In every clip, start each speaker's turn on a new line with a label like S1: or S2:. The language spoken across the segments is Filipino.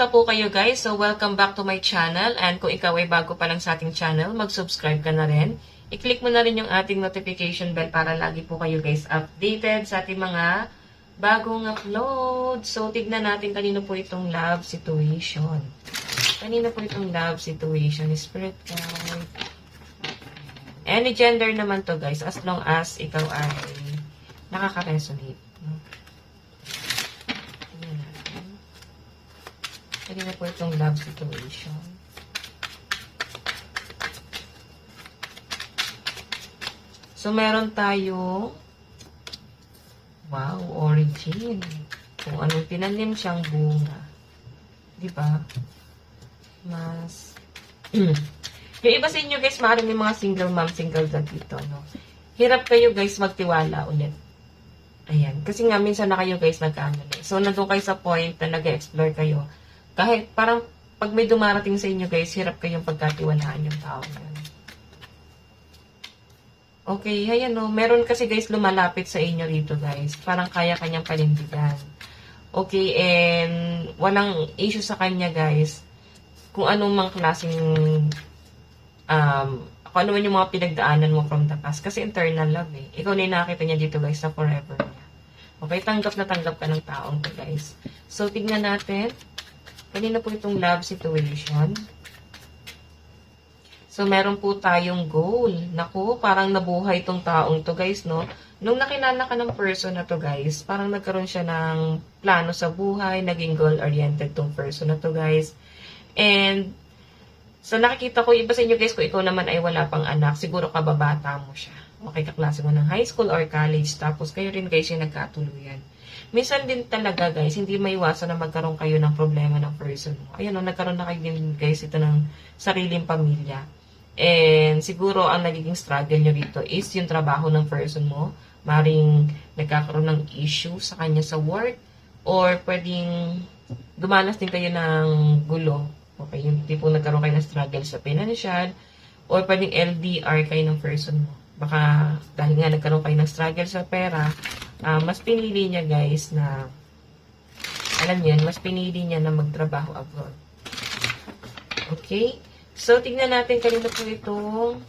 S1: Kamusta po kayo guys? So welcome back to my channel, and kung ikaw ay bago pa lang sa ating channel, mag-subscribe ka na rin. I-click mo na rin yung ating notification bell para lagi po kayo guys updated sa ating mga bagong upload. So tignan natin kanino po itong love situation. Kanino po itong love situation? Spirit guide. Any gender naman to guys, as long as ikaw ay nakaka-resonate. Kanina po itong love situation. So, meron tayo, wow, origin. Kung anong tinanim siyang bunga. Diba? Mas, yung iba sa inyo guys, maaaring may mga single mom, single dad dito, no? Hirap kayo guys magtiwala ulit. Ayan. Kasi nga, minsan na kayo guys nagkamali. So, nandun kayo sa point na nag-explore kayo. Kahit parang pag may dumarating sa inyo guys, hirap kayong pagkatiwalaan yung tao yun. Okay, ayan o. Meron kasi guys lumalapit sa inyo rito guys. Parang kaya kanyang panindigan. Okay, and walang issue sa kanya guys. Kung anong mang klaseng, kung ano man yung mga pinagdaanan mo from the past. Kasi internal love eh. Ikaw na yung nakakita niya dito guys sa forever niya. Okay, tanggap na tanggap ka ng taong to guys. So, tignan natin. Kanina po itong love situation. So, meron po tayong goal. Naku, parang nabuhay itong taong to guys, no? Nung nakilala ka ng person na to guys, parang nagkaroon siya ng plano sa buhay, naging goal-oriented tong person na to guys. And, so nakikita ko, iba sa inyo guys, kung ikaw naman ay wala pang anak, siguro kababata mo siya. Okay, kaklase mo ng high school or college, tapos kayo rin guys yung nagkatuluyan. Minsan din talaga guys, hindi maiwasan na magkaroon kayo ng problema ng person mo. Ayan o, nagkaroon na kayo din guys ito ng sariling pamilya. And siguro ang nagiging struggle nyo dito is yung trabaho ng person mo. Maring nagkakaroon ng issue sa kanya sa work, or pwedeng dumanas din kayo ng gulo. Okay, yung tipo nagkaroon kayo ng struggle sa financial, or pwedeng LDR kayo ng person mo. Baka dahil nga nagkaroon kayo ng struggle sa pera, mas pinili niya guys na, alam niyo, mas pinili niya na magtrabaho abroad. Okay? So, tignan natin kanina po itong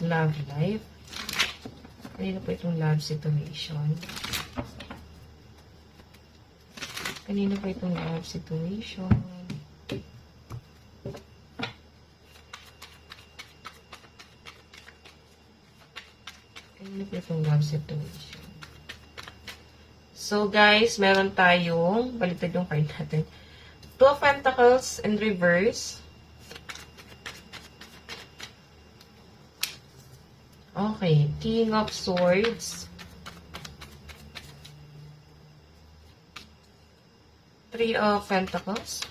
S1: love life. Kanina po itong love situation. Kanina po itong love situation. Kanina po itong love situation. So, guys, meron tayong, baliktad yung card natin. Two of Pentacles in reverse. Okay, King of Swords. Three of Pentacles.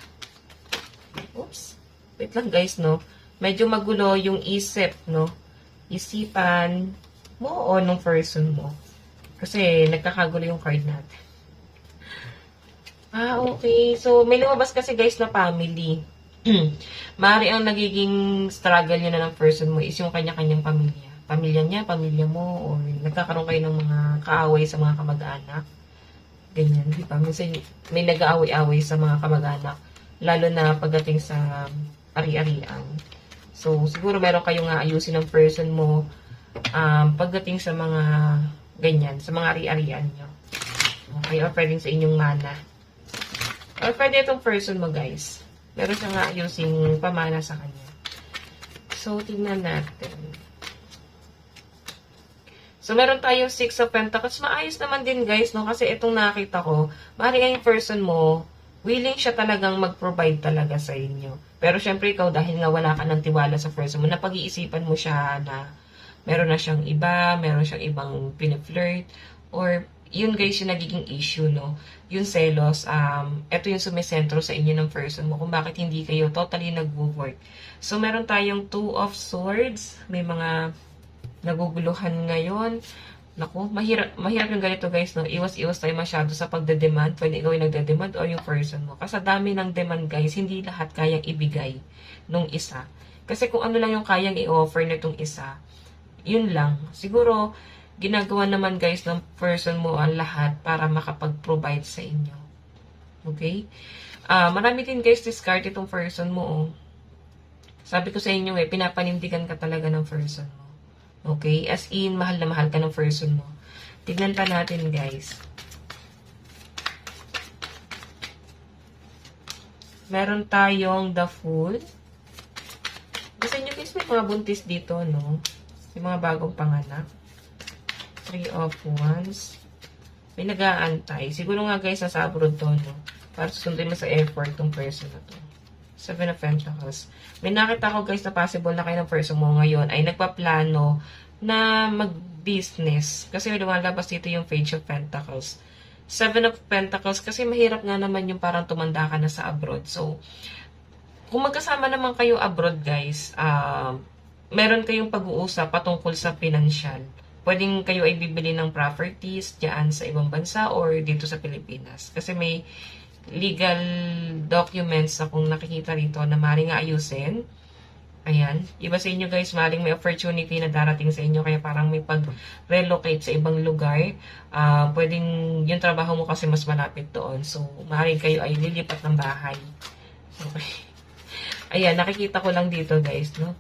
S1: Oops. Wait lang guys, no? Medyo magulo yung isip, no? Isipan mo o nung person mo. Kasi nagkakagulo yung card natin. Okay. So, may lumabas kasi guys na family. Maaari ang nagiging struggle nyo na ng person mo is yung kanya-kanyang pamilya. Pamilya niya, pamilya mo, or nagkakaroon kayo ng mga kaaway sa mga kamag-anak. Ganyan, di ba? Minsan may nag-aaway-aaway sa mga kamag-anak. Lalo na pagdating sa ari-arian. So, siguro meron kayong ayusin ng person mo pagdating sa mga ganyan, sa mga ari-arian nyo. Okay, or pwedeng sa inyong mana. Or pwede itong person mo, guys. Meron siyang ayusing pamana sa kanya. So, tingnan natin. So, meron tayong Six of Pentacles. Maayos naman din, guys, no? Kasi itong nakita ko, maaaring yung person mo, willing siya talagang mag-provide talaga sa inyo. Pero, syempre, ikaw, dahil nga wala ka ng tiwala sa person mo, napag-iisipan mo siya na meron na siyang iba, meron siyang ibang piniflirt, or yun guys yung nagiging issue, no? Yung selos, ito yung sumisentro sa inyo ng person mo kung bakit hindi kayo totally nag-work. So, meron tayong Two of Swords. May mga naguguluhan ngayon. Naku, mahirap yung ganito guys, no? Iwas-iwas tayo masyado sa pagde-demand. Pwede ikaw yung nagde-demand o yung person mo. Kasi dami ng demand guys, hindi lahat kayang ibigay nung isa. Kasi kung ano lang yung kayang i-offer nitong isa, yun lang. Siguro, ginagawa naman guys ng person mo ang lahat para makapag-provide sa inyo. Okay? Marami din guys discard itong person mo, oh. Sabi ko sa inyo pinapanindigan ka talaga ng person mo. Okay? As in, mahal na mahal ka ng person mo. Tignan pa natin, guys. Meron tayong the Fool. Gusto nyo guys, may mga buntis dito, no? May mga bagong panganak. 3 of Wands. May nag-aantay. Siguro nga guys, nasa abroad to, no? Para susundin mo sa effort tong person na to. 7 of Pentacles. May nakita ko guys na possible na kayo ng person mo ngayon ay nagpaplano na mag-business. Kasi may lumalabas dito yung Page of Pentacles. 7 of Pentacles kasi mahirap nga naman yung parang tumanda ka na sa abroad. So, kung magkasama naman kayo abroad guys, meron kayong pag-uusap patungkol sa financial. Pwedeng kayo ay bibili ng properties dyan sa ibang bansa or dito sa Pilipinas. Kasi may legal documents na kung nakikita rito na maaaring ayusin. Ayan. Iba sa inyo guys, maaaring may opportunity na darating sa inyo kaya parang may pag-relocate sa ibang lugar. Pwedeng yung trabaho mo kasi mas malapit doon. So, maaaring kayo ay lilipat ng bahay. Okay. Ayan, nakikita ko lang dito guys, no?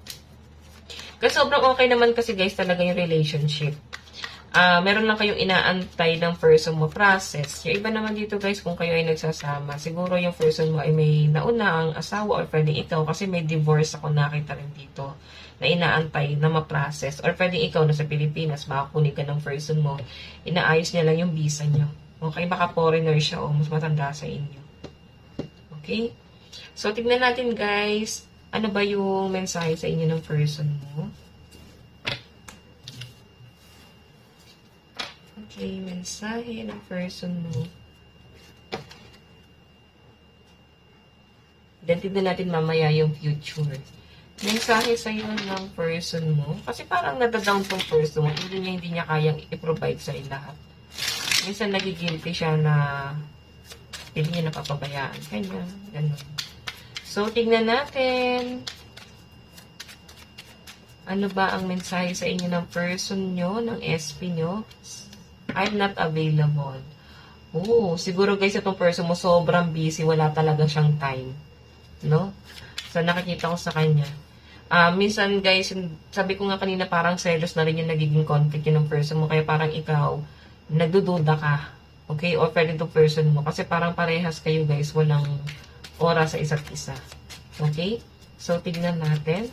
S1: Kasi sobrang okay naman kasi guys talaga yung relationship. Meron lang kayong inaantay ng person mo process. Yung iba naman dito guys, kung kayo ay nagsasama, siguro yung person mo ay may nauna ang asawa or pwedeng ikaw kasi may divorce ako nakita rin dito na inaantay na ma-process. Or pwedeng ikaw na sa Pilipinas, makakunin ka ng person mo, inaayos niya lang yung visa nyo. Okay, baka foreigner siya o mas matanda sa inyo. Okay? So, tignan natin guys, ano ba yung mensahe sa inyo ng person mo? Okay, mensahe ng person mo. Then, tignan natin mamaya yung future. Mensahe sa'yo ng person mo. Kasi parang nadadown tong person mo. Hindi niya kayang i-provide sa lahat. Minsan nagigilty siya na hindi niya napapabayaan. Kanya, ganun. So, tignan natin. Ano ba ang mensahe sa inyo ng person nyo, ng SP nyo? I'm not available. Oo, siguro guys, itong person mo sobrang busy, wala talaga siyang time. No? So, nakikita ko sa kanya. Minsan guys, sabi ko nga kanina parang selos na rin yung nagiging conflict yun ng person mo. Kaya parang ikaw, nagdududa ka. Okay? Or pwede itong person mo. Kasi parang parehas kayo guys, walang oras sa isa't isa. Okay? So, tignan natin.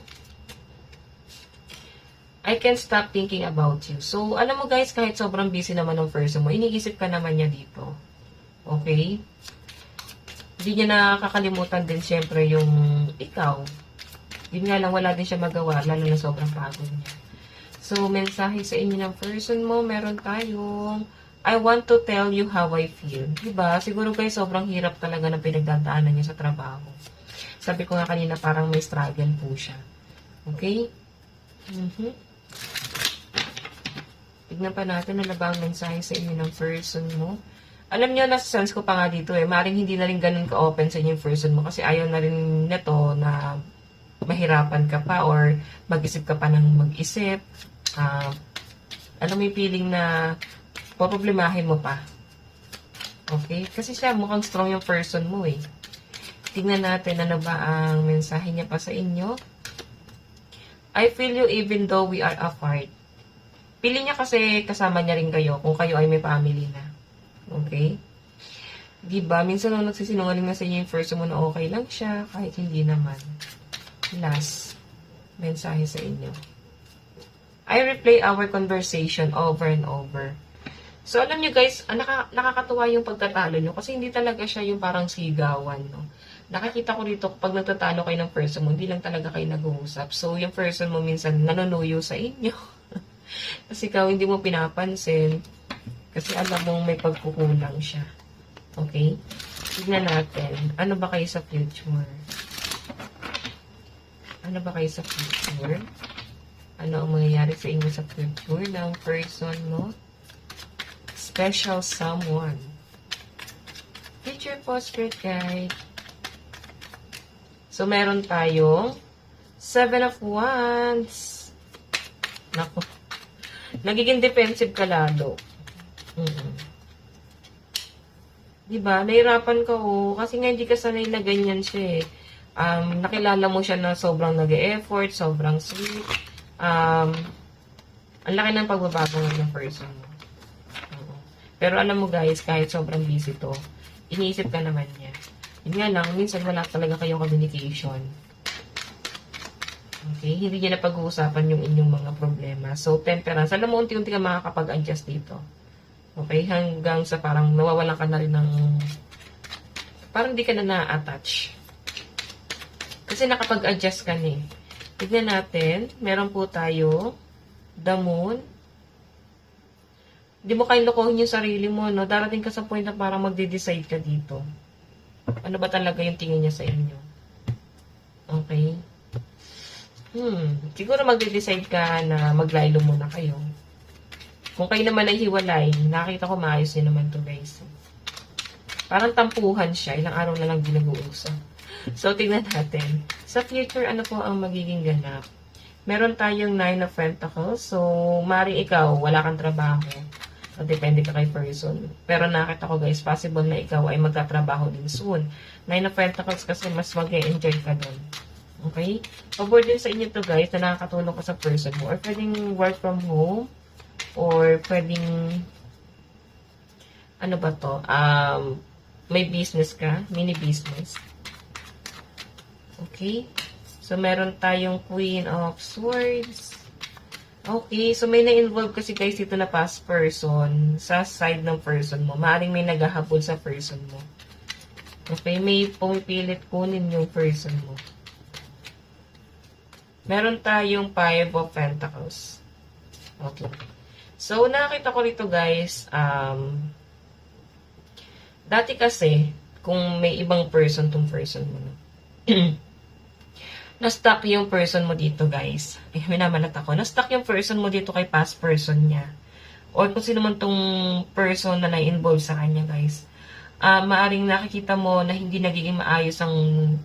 S1: I can't stop thinking about you. So, alam mo guys, kahit sobrang busy naman ng person mo, iniisip ka naman niya dito. Okay? Hindi niya nakakalimutan din syempre yung ikaw. Yun nga lang, wala din siya magawa, lalo na sobrang pagod niya. So, mensahe sa inyo ng person mo, meron tayong, I want to tell you how I feel. Diba? Siguro guys, sobrang hirap talaga ng pinagdadaanan niya sa trabaho. Sabi ko nga kanina, parang may struggle po siya. Okay? Tignan pa natin ano ba ang mensahe sa inyo ng person mo. Alam niyo, nasa sense ko pa nga dito maring hindi na rin ganun ka-open sa inyo yung person mo kasi ayaw na rin neto na mahirapan ka pa or mag-isip ka pa ng mag-isip. Alam mo yung feeling na poproblemahin mo pa. Okay? Kasi siya, mukhang strong yung person mo Tingnan natin ano ba ang mensahe niya pa sa inyo. I feel you even though we are apart. Pili niya kasi kasama niya rin kayo kung kayo ay may family na. Okay? Diba? Minsan nung nagsisinungaling na sa inyo yung person mo na okay lang siya, kahit hindi naman. Last, mensahe sa inyo. I replay our conversation over and over. So, alam nyo guys, nakakatuwa yung pagtatalo nyo kasi hindi talaga siya yung parang sigawan, no? Nakakita ko dito, pag nagtatalo kayo ng person mo, hindi lang talaga kayo nag-uusap. So, yung person mo minsan nanunuyo sa inyo. Kasi ikaw hindi mo pinapansin. Kasi alam mong may pagkukulang siya. Okay? Tignan natin. Ano ba kayo sa future? Ano ba kayo sa future? Ano ang mangyayari sa inyo sa future ng person mo? Special someone. Future po, spirit guide. So, meron tayong 7 of Wands. Naku. Nagiging defensive ka lalo. 'Di ba? Nahirapan ka, oh. Kasi nga hindi ka sanay na ganyan siya, eh. Nakilala mo siya na sobrang nag-e-effort, sobrang sweet. Ang laki ng pagbabago ng person mo. Oo. Pero alam mo guys, kahit sobrang busy to, iniisip ka naman niya. Yun nga lang, minsan wala talaga kayong communication. Okay? Hindi niya na pag-uusapan yung inyong mga problema. So, temperance. Alam mo, unti-unti ka makakapag-adjust dito. Okay? Hanggang sa parang nawawalan ka na rin ng... Parang di ka na na-attach. Kasi nakapag-adjust ka na eh. Tignan natin. Meron po tayo the moon. Di mo kayo lokohin yung sarili mo, no? Darating ka sa point na parang magde-decide ka dito. Ano ba talaga yung tingin niya sa inyo? Okay? Siguro magde-decide ka na maglaylo muna kayo. Kung kayo naman ay hiwalay, nakita ko maayos din naman to guys. Parang tampuhan siya. Ilang araw na lang din nag-uusap. So, tingnan natin. Sa future, ano po ang magiging ganap? Meron tayong 9 of Pentacles. So, maring ikaw, wala kang trabaho. So, depende ka kay person. Pero nakita ko guys, possible na ikaw ay magtatrabaho din soon. 9 of Pentacles kasi mas mag-enjoy ka doon. Okay? Pabor din sa inyo to guys na nakakatulong ka sa person mo. Or pwedeng work from home. Or pwedeng, ano ba to? May business ka. Mini business. Okay? So, meron tayong Queen of Swords. Okay, so may na-involve kasi guys dito na past person sa side ng person mo. Maaring may naghahabol sa person mo. Okay, may pumipilit kunin yung person mo. Meron tayong 5 of Pentacles. Okay. So, nakita ko rito guys, dati kasi, kung may ibang person tong person mo, no? Na-stuck yung person mo dito, guys. Minamalat ako. Na-stuck yung person mo dito kay past person niya. Or kung sino man tong person na na-involve sa kanya, guys. Maaring nakikita mo na hindi nagiging maayos ang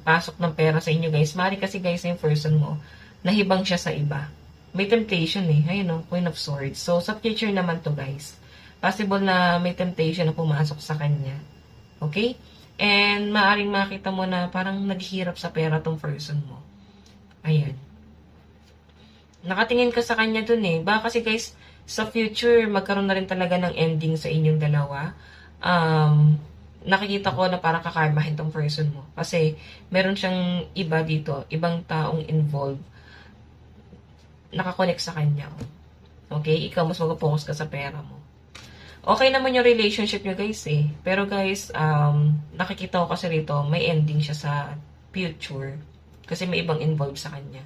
S1: pasok ng pera sa inyo, guys. Maaring kasi, guys, yung person mo, nahibang siya sa iba. May temptation, eh. Ayun, no? Queen of Swords. So, sa future naman to, guys. Possible na may temptation na pumasok sa kanya. Okay? And, maaring makita mo na parang naghihirap sa pera tong person mo. Ayan. Nakatingin ka sa kanya dun eh. Baka kasi guys, sa future, magkaroon na rin talaga ng ending sa inyong dalawa. Nakikita ko na parang kakarmahin tong person mo. Kasi, meron siyang iba dito, ibang taong involved. Nakakonect sa kanya. Okay? Ikaw, mas mag-focus ka sa pera mo. Okay naman yung relationship nyo guys eh. Pero guys, nakikita ko kasi rito, may ending siya sa future. Kasi may ibang involved sa kanya.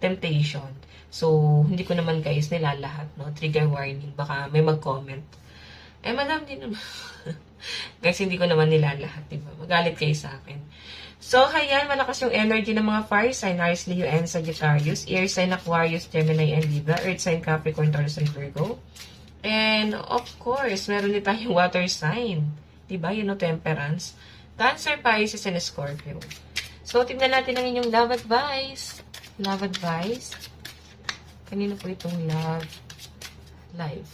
S1: Temptation. So, hindi ko naman guys nilalahat, no? Trigger warning. Baka may mag-comment. Eh, madam, din naman. Guys, hindi ko naman nilalahat, diba? Magalit kayo sa akin. So, ayan, malakas yung energy ng mga fire sign, Aries, Leo, and Sagittarius. Air sign, Aquarius, Gemini, and Libra. Earth sign, Capricorn, Taurus, and Virgo. And, of course, meron din tayong water sign. Diba? Yun, no? Temperance. Cancer, Pisces, and Scorpio. So, tignan natin ang inyong love advice. Love advice. Kanino po itong love live?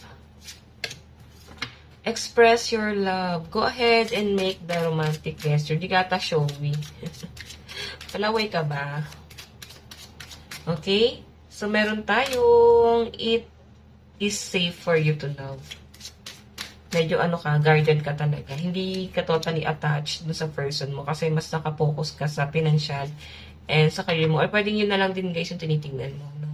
S1: Express your love. Go ahead and make the romantic gesture. Di kata showy. Palaway ka ba? Okay? So, meron tayong it is safe for you to love. Medyo ano ka, guarded ka talaga. Hindi ka totally attached dun sa person mo kasi mas nakapokus ka sa financial and sa career mo. Or pwedeng yun na lang din guys yung tinitingnan mo. No?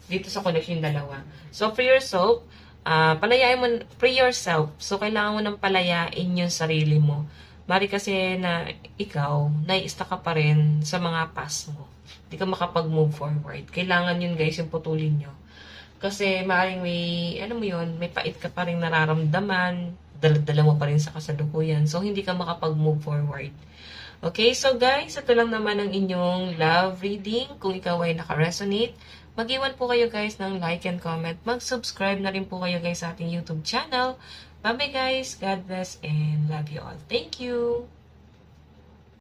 S1: Dito sa connection yung dalawa. So, free yourself. Palayain mo, free yourself. So, kailangan mo nang palayain yung sarili mo. Bari kasi na ikaw, nai-stuck ka pa rin sa mga past mo. Hindi ka makapag-move forward. Kailangan yun guys yung putulin nyo. Kasi maaaring may, ano mo yun, may pait ka pa rin nararamdaman, dala mo pa rin sa kasalukuyan. So, hindi ka makapag-move forward. Okay, so guys, ito lang naman ang inyong love reading. Kung ikaw ay naka-resonate, mag-iwan po kayo guys ng like and comment. Mag-subscribe na rin po kayo guys sa ating YouTube channel. Bye-bye guys, God bless and love you all. Thank you!